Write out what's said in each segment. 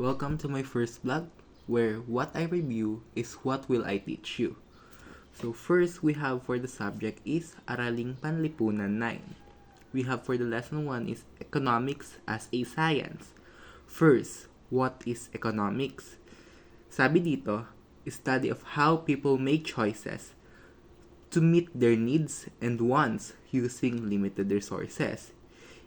Welcome to my first vlog, where what I review is what will I teach you. So first we have for the subject is Araling Panlipunan 9. We have for the lesson 1 is Economics as a Science. First, what is economics? Sabi dito, study of how people make choices to meet their needs and wants using limited resources.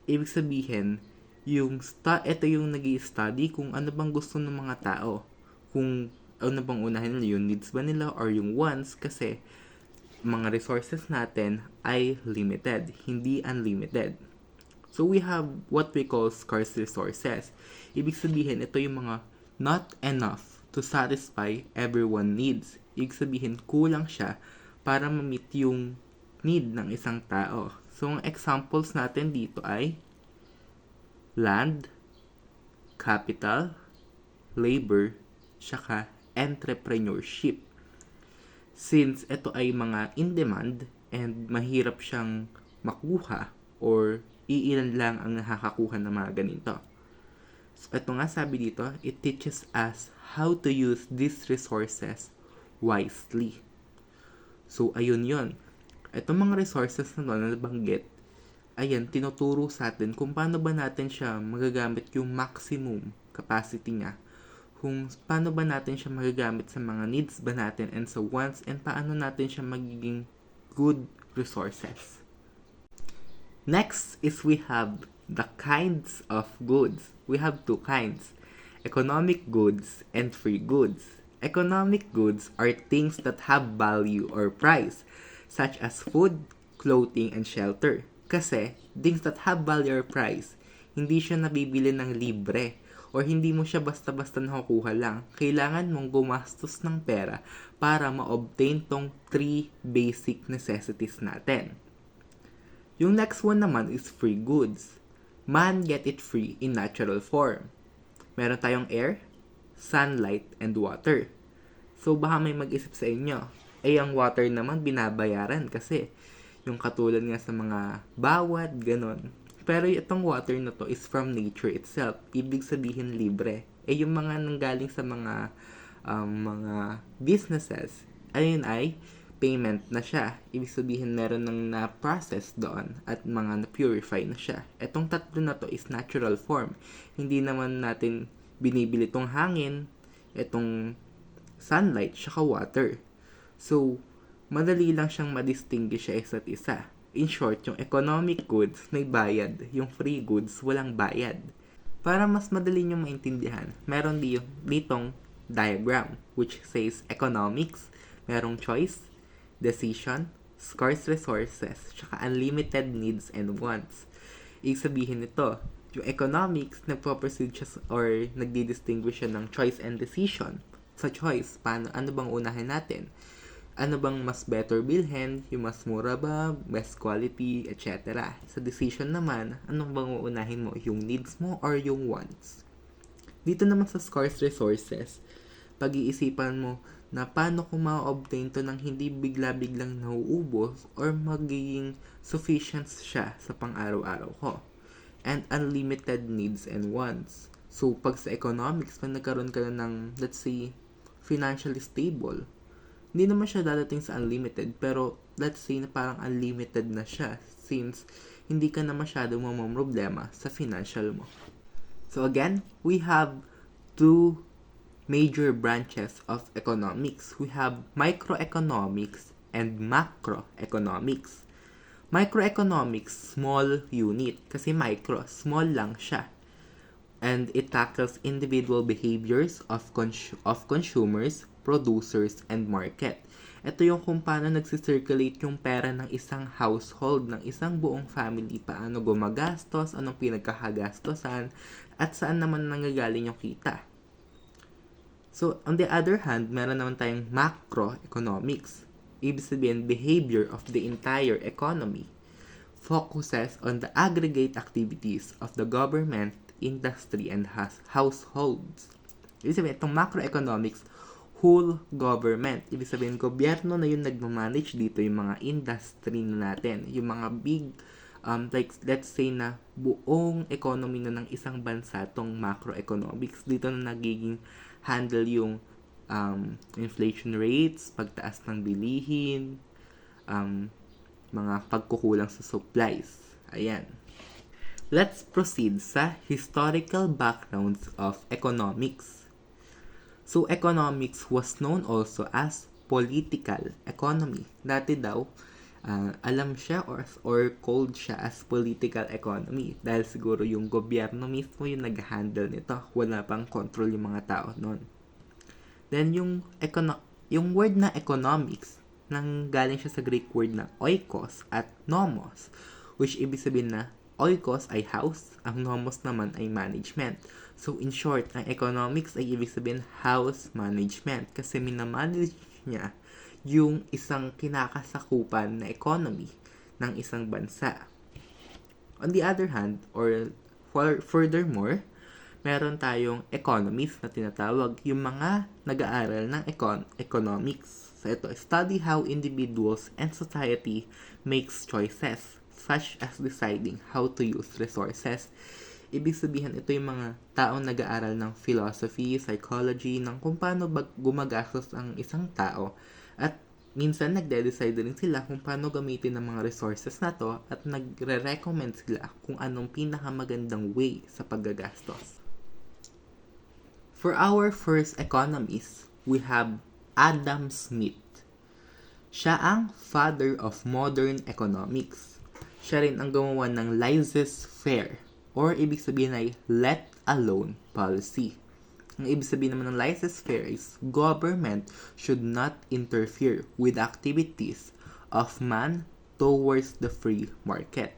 Ibig sabihin, ito yung nag-i-study kung ano bang gusto ng mga tao. Kung ano bang unahin nila, yung needs ba nila or yung wants, kasi mga resources natin ay limited, hindi unlimited. So we have what we call scarce resources. Ibig sabihin, ito yung mga not enough to satisfy everyone's needs. Ibig sabihin, kulang siya para ma-meet yung need ng isang tao. So ang examples natin dito ay land, capital, labor, saka entrepreneurship. Since ito ay mga in-demand and mahirap siyang makuha or iilan lang ang nakakakuha ng mga ganito. So ito nga sabi dito, it teaches us how to use these resources wisely. So ayun yon. Itong mga resources na nabanggit, ayan, tinuturo sa atin kung paano ba natin siya magagamit yung maximum capacity niya. Kung paano ba natin siya magagamit sa mga needs ba natin and sa wants, and paano natin siya magiging good resources. Next is we have the kinds of goods. We have two kinds, economic goods and free goods. Economic goods are things that have value or price, such as food, clothing, and shelter. Kasi, things that have value or price, hindi siya nabibili ng libre or hindi mo siya basta-basta nakukuha lang. Kailangan mong gumastos ng pera para ma-obtain tong 3 basic necessities natin. Yung next one naman is free goods. Man get it free in natural form. Meron tayong air, sunlight, and water. So baka may mag-isip sa inyo, ang water naman binabayaran kasi yung katulad nga sa mga bawat, ganon. Pero itong water na to is from nature itself. Ibig sabihin libre. Yung mga nanggaling sa mga businesses, ayun ay payment na siya. Ibig sabihin meron nang na-process doon at mga na-purify na siya. Itong tatlo na to is natural form. Hindi naman natin binibili itong hangin, itong sunlight, saka water. So, madali lang siyang ma-distinguish sa isa't isa. In short, yung economic goods may bayad, yung free goods walang bayad. Para mas madali nyo maintindihan, meron ditong diagram which says economics, merong choice, decision, scarce resources, tsaka unlimited needs and wants. Ibig sabihin nito, yung economics, nagpo-proceed siya or nagdi-distinguish siya ng choice and decision. Sa choice, ano bang unahin natin? Ano bang mas better bilhin, yung mas mura ba, best quality, etc. Sa decision naman, anong bang uunahin mo, yung needs mo or yung wants? Dito naman sa scarce resources, pag-iisipan mo na paano ko ma-obtain to nang hindi bigla-biglang nauubos or magiging sufficient siya sa pang-araw-araw ko. And unlimited needs and wants. So, pag sa economics, pag nagkaroon ka na ng, let's say, financially stable, hindi naman siya dadating sa unlimited, pero let's say na parang unlimited na siya since hindi ka na masyado mamamroblema sa financial mo. So again, we have two major branches of economics. We have microeconomics and macroeconomics. Microeconomics, small unit. Kasi micro, small lang siya. And it tackles individual behaviors of consumers, producers, and market. Ito yung kung paano nagsisirculate yung pera ng isang household, ng isang buong family, paano gumagastos, anong pinagkakagastosan, at saan naman nanggagaling yung kita. So, on the other hand, meron naman tayong macroeconomics. Ibig sabihin, behavior of the entire economy. Focuses on the aggregate activities of the government, industry, and households. Ibig sabihin, itong macroeconomics, whole government. Ibig sabihin, gobyerno na yung nagmamanage dito yung mga industry natin, yung mga big like let's say na buong economy na ng isang bansa tong macroeconomics, dito na nagiging handle yung inflation rates, pagtaas ng bilihin, mga pagkukulang sa supplies. Ayan. Let's proceed sa historical backgrounds of economics. So, economics was known also as political economy. Dati daw, alam siya or called siya as political economy dahil siguro yung gobyerno mismo yung nag-handle nito. Wala pang control yung mga tao noon. Then, yung word na economics, nanggaling siya sa Greek word na oikos at nomos, which ibig sabihin na oikos ay house, ang nomos naman ay management. So, in short, ang economics ay ibig sabihin house management kasi minamanage niya yung isang kinakasakupan na economy ng isang bansa. On the other hand, or furthermore, meron tayong economists na tinatawag, yung mga nag-aaral ng economics. So, ito, study how individuals and society makes choices such as deciding how to use resources. Ibig sabihin, ito yung mga taong nag-aaral ng philosophy, psychology, ng kung paano gumagastos ang isang tao. At minsan, nagde-decide rin sila kung paano gamitin ang mga resources na to at nagre-recommend sila kung anong pinakamagandang way sa paggagastos. For our first economist, we have Adam Smith. Siya ang father of modern economics. Siya rin ang gumawa ng laissez-faire or ibig sabihin ay let alone policy. Ang ibig sabihin naman ng laissez-faire is government should not interfere with activities of man towards the free market.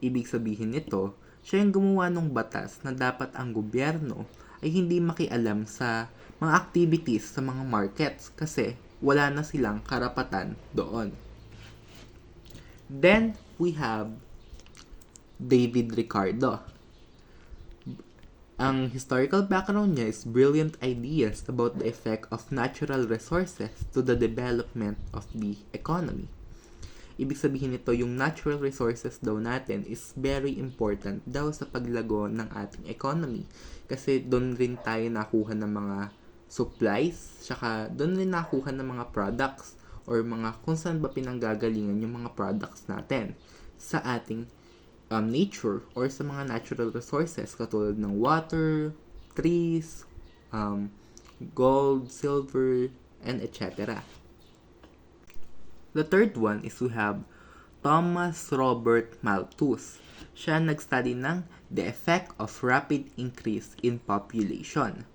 Ibig sabihin nito, siya yung gumawa ng batas na dapat ang gobyerno ay hindi makialam sa mga activities sa mga markets kasi wala na silang karapatan doon. Then, we have David Ricardo. Ang historical background niya is brilliant ideas about the effect of natural resources to the development of the economy. Ibig sabihin nito, yung natural resources daw natin is very important daw sa paglago ng ating economy. Kasi doon rin tayo nakuha ng mga supplies, saka doon rin nakuha ng mga products or mga kung saan ba pinanggagalingan yung mga products natin sa ating nature or sa mga natural resources katulad ng water, trees, gold, silver, and etc. The third one is we have Thomas Robert Malthus. Siya nag-study ng the effect of rapid increase in population.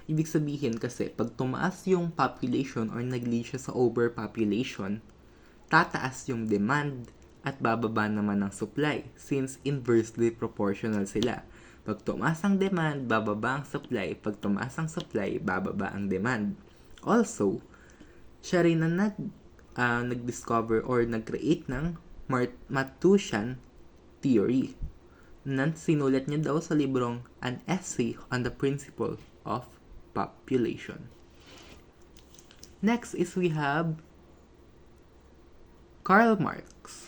Ibig sabihin kasi, pag tumaas yung population or nag-lead siya sa overpopulation, tataas yung demand at bababa naman ang supply since inversely proportional sila. Pag tumaas ang demand, bababa ang supply. Pag tumaas ang supply, bababa ang demand. Also, siya rin na nag-discover or nag-create ng Malthusian theory na sinulat niya daw sa librong An Essay on the Principle of Population. Next is we have Karl Marx,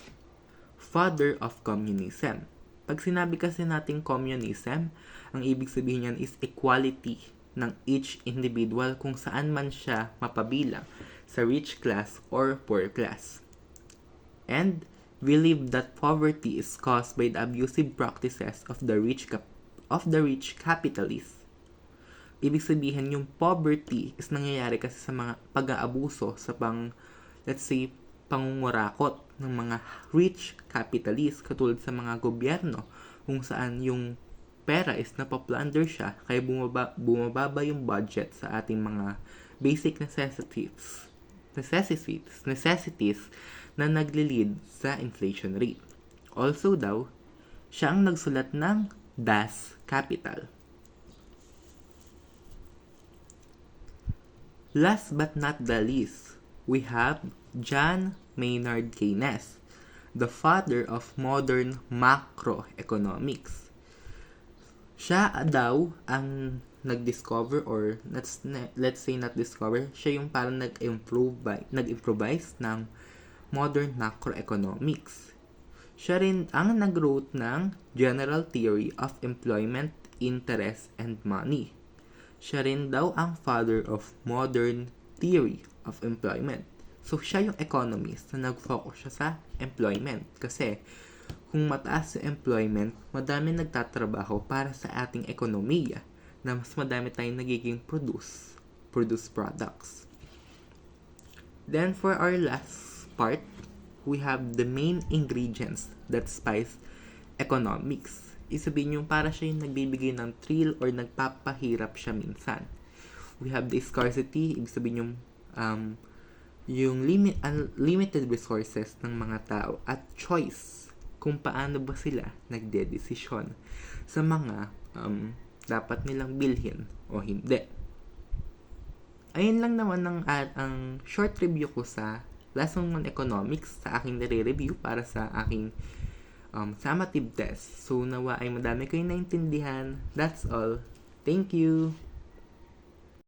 father of communism. Pag sinabi kasi natin communism, ang ibig sabihin niyan is equality ng each individual kung saan man siya mapabilang sa rich class or poor class. And believe that poverty is caused by the abusive practices of the rich capitalists. Ibig sabihin, yung poverty is nangyayari kasi sa mga pag-aabuso sa let's say, pangungurakot ng mga rich capitalists katulad sa mga gobyerno kung saan yung pera is napaplunder siya kaya bumababa yung budget sa ating mga basic necessities na nagli-lead sa inflation rate. Also daw, siya ang nagsulat ng Das Kapital. Last but not the least, we have John Maynard Keynes, the father of modern macroeconomics. Siya daw ang nag-discover or let's say not discover, siya yung parang nag-improvise ng modern macroeconomics. Siya rin ang nag-wrote ng General Theory of Employment, Interest, and Money. Siya rin daw ang father of modern theory of employment. So, siya yung economist na nag-focus siya sa employment. Kasi, kung mataas yung employment, madami nagtatrabaho para sa ating ekonomiya na mas madami tayong nagiging produce products. Then, for our last part, we have the main ingredients that spice economics. Isabihin yung para siya yung nagbibigay ng thrill or nagpapahirap siya minsan. We have the scarcity, ibig sabihin yung limited resources ng mga tao at choice kung paano ba sila nagdedesisyon sa mga dapat nilang bilhin o hindi. Ayun lang naman ang short review ko sa Lesson 1 Economics sa aking nire-review para sa aking summative test. So, nawa ay madami kayong naintindihan. That's all. Thank you!